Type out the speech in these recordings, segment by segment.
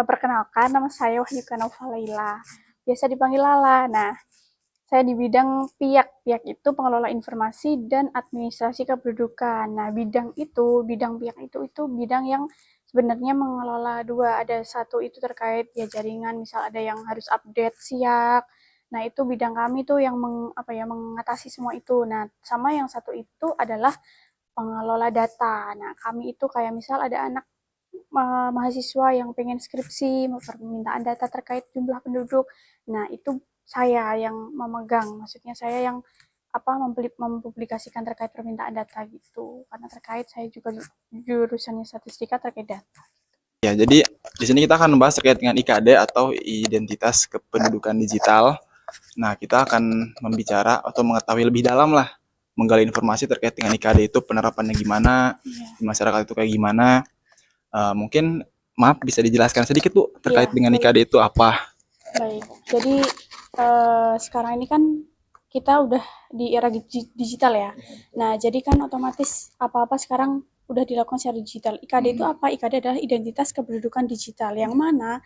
Perkenalkan, nama saya Wahyu Kanova Laila, biasa dipanggil Lala. Nah, saya di bidang PIAK. PIAK itu pengelola informasi dan administrasi kependudukan. Nah, bidang PIAK itu bidang yang sebenarnya mengelola dua. Ada satu itu terkait ya jaringan, misal ada yang harus update SIAK. Nah, itu bidang kami tuh yang mengatasi semua itu. Nah, sama yang satu itu adalah pengelola data. Nah, kami itu kayak misal ada anak mahasiswa yang pengen skripsi, permintaan data terkait jumlah penduduk. Nah, itu saya yang memegang, maksudnya saya yang mempublikasikan terkait permintaan data gitu. Karena terkait saya juga jurusannya statistika terkait data. Ya, jadi di sini kita akan membahas terkait dengan IKD atau identitas kependudukan digital. Nah, kita akan membicara atau mengetahui lebih dalam lah, menggali informasi terkait dengan IKD itu penerapannya gimana, di masyarakat itu kayak gimana. Mungkin maaf bisa dijelaskan sedikit Bu terkait dengan IKD itu apa? Baik, jadi sekarang ini kan kita udah di era digital ya. Nah, jadi kan otomatis apa-apa sekarang udah dilakukan secara digital. IKD itu apa? IKD adalah identitas kependudukan digital, yang mana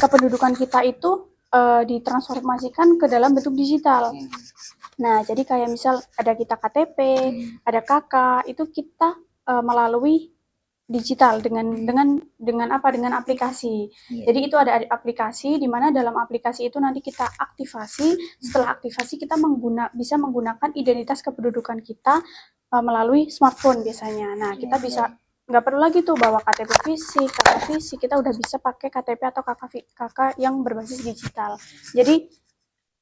kependudukan kita itu ditransformasikan ke dalam bentuk digital. Nah, jadi kayak misal ada kita KTP, ada KK, itu kita melalui digital dengan aplikasi. Jadi itu ada aplikasi di mana dalam aplikasi itu nanti kita aktifasi. Setelah aktivasi kita bisa menggunakan identitas kependudukan kita melalui smartphone biasanya. Nah, kita bisa nggak perlu lagi tuh bawa KTP fisik, KK fisik, kita udah bisa pakai KTP atau KK yang berbasis digital. Jadi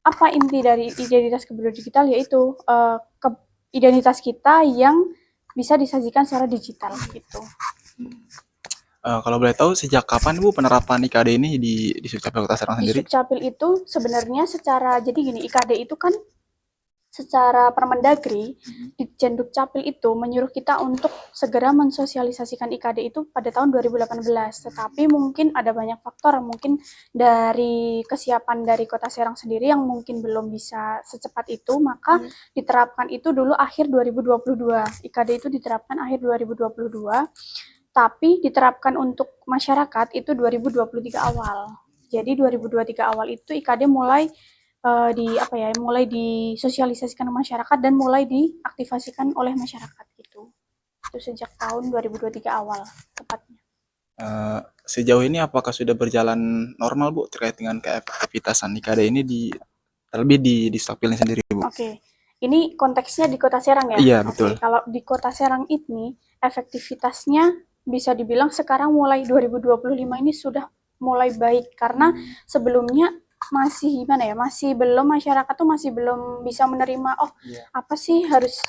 apa inti dari identitas kependudukan digital, yaitu identitas kita yang bisa disajikan secara digital gitu. Kalau boleh tahu sejak kapan Bu penerapan IKD ini di Sukcapil Kota Serang sendiri? Di Sukcapil itu sebenarnya jadi gini, IKD itu kan secara Permendagri di Dukcapil itu menyuruh kita untuk segera mensosialisasikan IKD itu pada tahun 2018. Tetapi mungkin ada banyak faktor, mungkin dari kesiapan dari Kota Serang sendiri yang mungkin belum bisa secepat itu, maka diterapkan itu dulu akhir 2022. IKD itu diterapkan akhir 2022, tapi diterapkan untuk masyarakat itu 2023 awal. Jadi 2023 awal itu IKD mulai mulai disosialisasikan ke masyarakat dan mulai diaktifasikan oleh masyarakat gitu. Itu sejak tahun 2023 awal tepatnya. Sejauh ini apakah sudah berjalan normal Bu terkait dengan keefektivitasan IKD ini terlebih di Sukcapil sendiri Bu? Oke. Ini konteksnya di Kota Serang ya? Iya, betul. Kalau di Kota Serang ini efektivitasnya bisa dibilang sekarang mulai 2025 ini sudah mulai baik, karena sebelumnya masih gimana ya, masyarakat tuh masih belum bisa menerima apa sih harus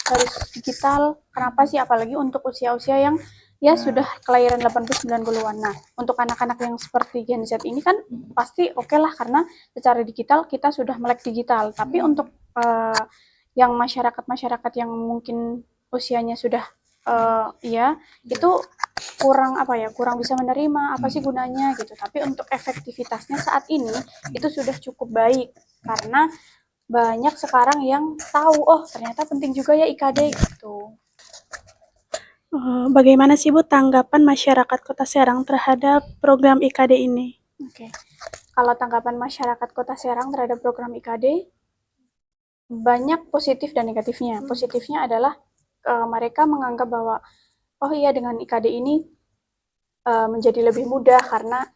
digital, kenapa sih, apalagi untuk usia-usia yang ya sudah kelahiran 80-90-an. Nah, untuk anak-anak yang seperti Gen Z ini kan pasti oke lah, karena secara digital kita sudah melek digital. Tapi untuk yang masyarakat yang mungkin usianya sudah itu kurang bisa menerima apa sih gunanya gitu. Tapi untuk efektivitasnya saat ini itu sudah cukup baik, karena banyak sekarang yang tahu ternyata penting juga ya IKD gitu. Bagaimana sih Bu tanggapan masyarakat Kota Serang terhadap program IKD ini? Oke. Kalau tanggapan masyarakat Kota Serang terhadap program IKD banyak positif dan negatifnya. Positifnya adalah mereka menganggap bahwa dengan IKD ini menjadi lebih mudah karena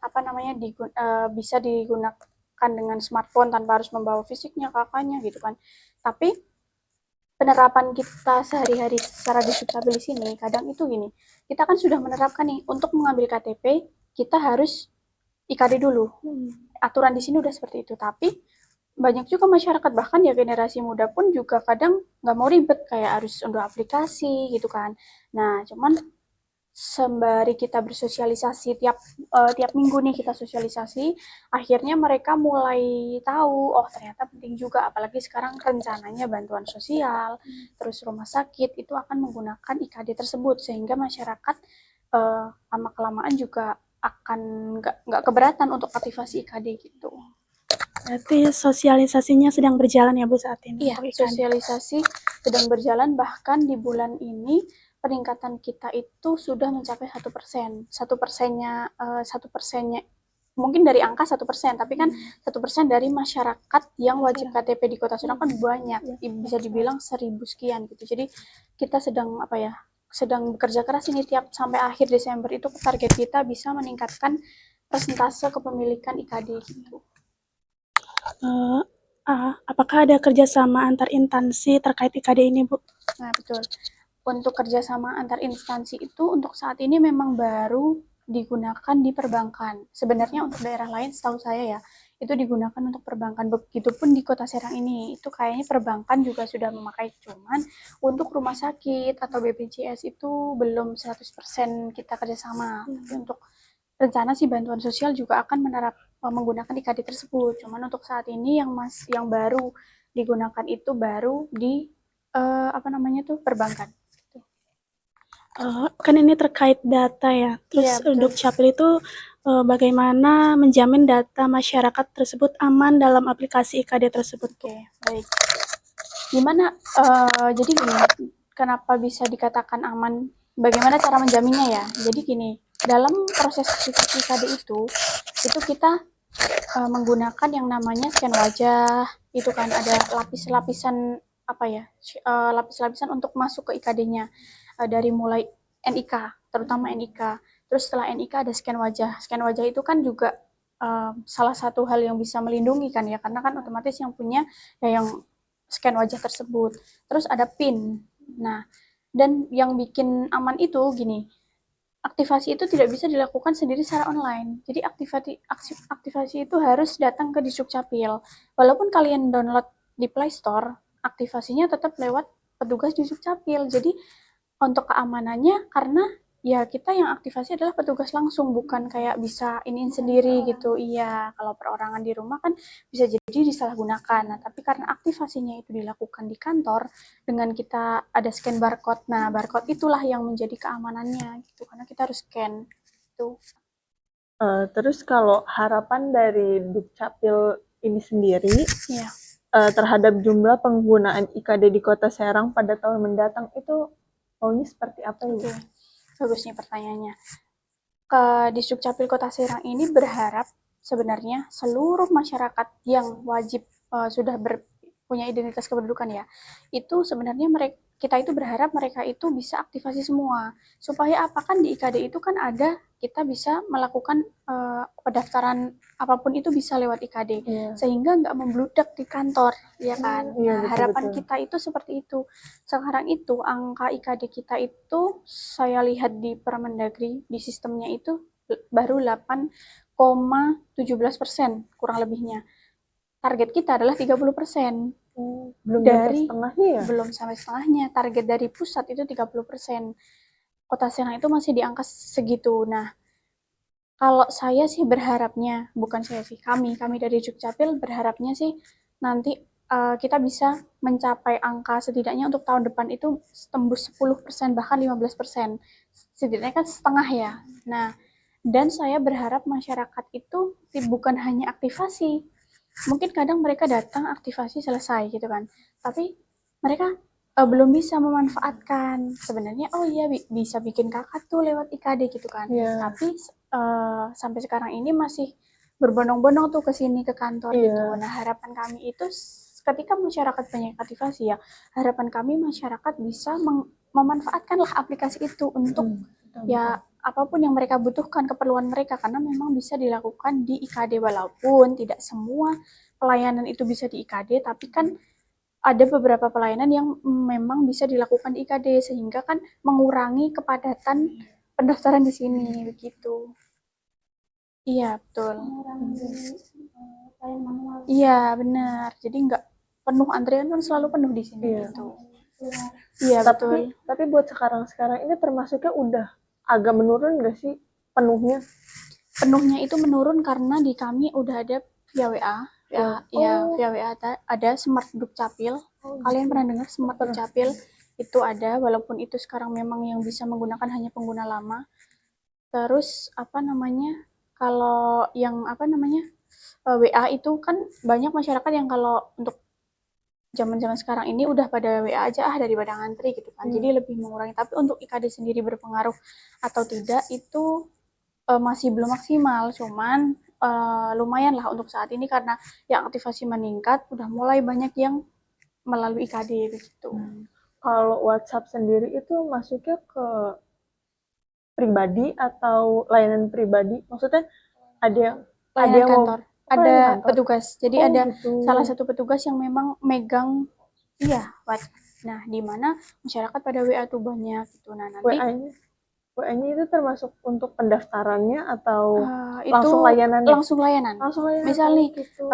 bisa digunakan dengan smartphone tanpa harus membawa fisiknya, kakaknya gitu kan. Tapi penerapan kita sehari-hari secara di Sukcapil di sini kadang itu gini, kita kan sudah menerapkan nih untuk mengambil KTP kita harus IKD dulu. Aturan di sini udah seperti itu, tapi banyak juga masyarakat, bahkan ya generasi muda pun juga kadang nggak mau ribet, kayak harus unduh aplikasi gitu kan. Nah, cuman sembari kita bersosialisasi tiap minggu nih kita sosialisasi, akhirnya mereka mulai tahu, oh ternyata penting juga, apalagi sekarang rencananya bantuan sosial, terus rumah sakit itu akan menggunakan IKD tersebut, sehingga masyarakat lama-kelamaan juga akan nggak keberatan untuk aktivasi IKD gitu. Berarti sosialisasinya sedang berjalan ya Bu saat ini Iya, untuk IKD. sosialisasi sedang berjalan, bahkan di bulan ini peningkatan kita itu sudah mencapai 1%. 1%-nya mungkin dari angka 1%, tapi kan 1% dari masyarakat yang wajib KTP di Kota Serang kan banyak, bisa dibilang 1.000 sekian gitu. Jadi kita sedang sedang bekerja keras ini tiap sampai akhir Desember itu target kita bisa meningkatkan persentase kepemilikan IKD gitu. Apakah ada kerjasama antar instansi terkait IKD ini, Bu? Nah, betul. Untuk kerjasama antar instansi itu untuk saat ini memang baru digunakan di perbankan. Sebenarnya untuk daerah lain setahu saya ya, itu digunakan untuk perbankan. Begitupun di Kota Serang ini, itu kayaknya perbankan juga sudah memakai. Cuman untuk rumah sakit atau BPJS itu belum 100% kita kerjasama. Tapi untuk rencana sih bantuan sosial juga akan menggunakan IKD tersebut. Cuman untuk saat ini yang baru digunakan itu baru di perbankan. Kan ini terkait data ya. Terus Iya, Dukcapil itu bagaimana menjamin data masyarakat tersebut aman dalam aplikasi IKD tersebut, Bu? Oke, baik. Gimana? Jadi gini, kenapa bisa dikatakan aman? Bagaimana cara menjaminnya ya? Jadi gini, dalam proses aplikasi IKD itu kita menggunakan yang namanya scan wajah. Itu kan ada lapis-lapisan lapis-lapisan untuk masuk ke IKD-nya. Dari mulai NIK, terutama NIK. Terus setelah NIK ada scan wajah. Scan wajah itu kan juga salah satu hal yang bisa melindungi kan ya, karena kan otomatis yang punya ya yang scan wajah tersebut. Terus ada PIN. Nah, dan yang bikin aman itu gini, aktivasi itu tidak bisa dilakukan sendiri secara online. Jadi aktivasi itu harus datang ke Disdukcapil. Walaupun kalian download di Play Store, aktivasinya tetap lewat petugas Disdukcapil. Jadi untuk keamanannya, karena ya kita yang aktivasi adalah petugas langsung, bukan kayak bisa iniin sendiri gitu. Iya, kalau perorangan di rumah kan bisa jadi disalahgunakan. Nah, tapi karena aktivasinya itu dilakukan di kantor dengan kita ada scan barcode. Nah, barcode itulah yang menjadi keamanannya gitu, karena kita harus scan itu. Terus kalau harapan dari Dukcapil ini sendiri Iya. Terhadap jumlah penggunaan IKD di Kota Serang pada tahun mendatang itu maunya seperti apa ya? Oke, bagus nih pertanyaannya. Disdukcapil Kota Serang ini berharap sebenarnya seluruh masyarakat yang wajib sudah punya identitas kependudukan ya, itu sebenarnya kita itu berharap mereka itu bisa aktivasi semua. Supaya apa, kan di IKD itu kan ada kita bisa melakukan pendaftaran apapun itu bisa lewat IKD. Iya. Sehingga nggak membludak di kantor, ya kan? Iya, Nah, harapan betul-betul. kita itu seperti itu. Sekarang itu angka IKD kita itu saya lihat di Permendagri di sistemnya itu baru 8,17% kurang lebihnya. Target kita adalah 30%. Belum sampai Dari setengahnya ya? belum sampai setengahnya. Target dari pusat itu 30%. Kota Serang itu masih di angka segitu. Nah, kalau saya sih berharapnya, bukan saya sih, kami dari Dukcapil berharapnya sih nanti kita bisa mencapai angka setidaknya untuk tahun depan itu tembus 10%, bahkan 15%. Setidaknya kan setengah ya. Nah, dan saya berharap masyarakat itu bukan hanya aktivasi. Mungkin kadang mereka datang aktivasi selesai gitu kan. Tapi mereka belum bisa memanfaatkan. Sebenarnya oh iya bisa bikin kakak tuh lewat IKD gitu kan. Iya. Tapi sampai sekarang ini masih berbondong-bondong tuh ke sini ke kantor Iya. gitu. Nah, harapan kami itu ketika masyarakat banyak aktivasi ya, harapan kami masyarakat bisa memanfaatkanlah aplikasi itu untuk ya apapun yang mereka butuhkan, keperluan mereka, karena memang bisa dilakukan di IKD. Walaupun tidak semua pelayanan itu bisa di IKD, tapi kan ada beberapa pelayanan yang memang bisa dilakukan di IKD, sehingga kan mengurangi kepadatan pendaftaran di sini begitu. Iya, betul. Iya, benar. Jadi nggak penuh, antrian kan selalu penuh di sini Iya. gitu. Iya, betul. Tapi buat sekarang ini termasuknya udah agak menurun nggak sih penuhnya? Penuhnya itu menurun karena di kami udah ada via WA. Ya, via WA ada Smart Dukcapil. Kalian pernah dengar Smart Dukcapil? Itu ada, walaupun itu sekarang memang yang bisa menggunakan hanya pengguna lama. Terus kalau yang WA itu kan banyak masyarakat yang kalau untuk zaman-zaman sekarang ini udah pada WA aja daripada ngantri gitu kan. Jadi lebih mengurangi. Tapi untuk IKD sendiri berpengaruh atau tidak itu masih belum maksimal. Cuman lumayan lah untuk saat ini karena yang aktivasi meningkat, udah mulai banyak yang melalui IKD begitu. Kalau WhatsApp sendiri itu masuknya ke pribadi atau layanan pribadi? Maksudnya ada Layanan yang mau kantor, layanan ada kantor? petugas. Jadi Oh, ada gitu. salah satu petugas yang memang megang WhatsApp. Nah, di mana masyarakat pada WA tuh banyak gitu. Nah, nanti WA-nya itu termasuk untuk pendaftarannya atau itu langsung layanannya? langsung layanan. Langsung layanan. Misal nih, gitu.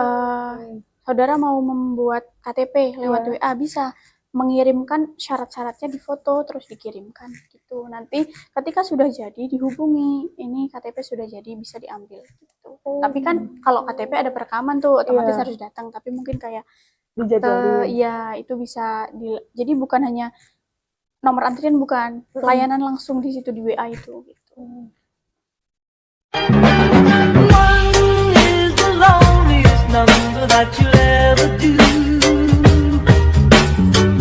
saudara mau membuat KTP lewat Iya. WA bisa mengirimkan syarat-syaratnya di foto terus dikirimkan gitu. Nanti ketika sudah jadi dihubungi, ini KTP sudah jadi bisa diambil gitu. Tapi kan kalau KTP ada perekaman tuh otomatis Iya. harus datang, tapi mungkin kayak Dijadwalin. ya itu bisa jadi bukan hanya nomor antrian, bukan layanan langsung di situ di WA itu gitu. One is the loneliest number that you'll ever do.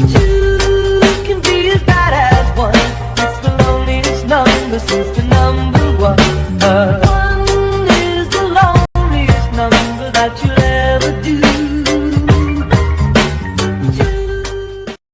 Two can be as bad as one. It's the loneliest number since the number one. One is the loneliest number that you'll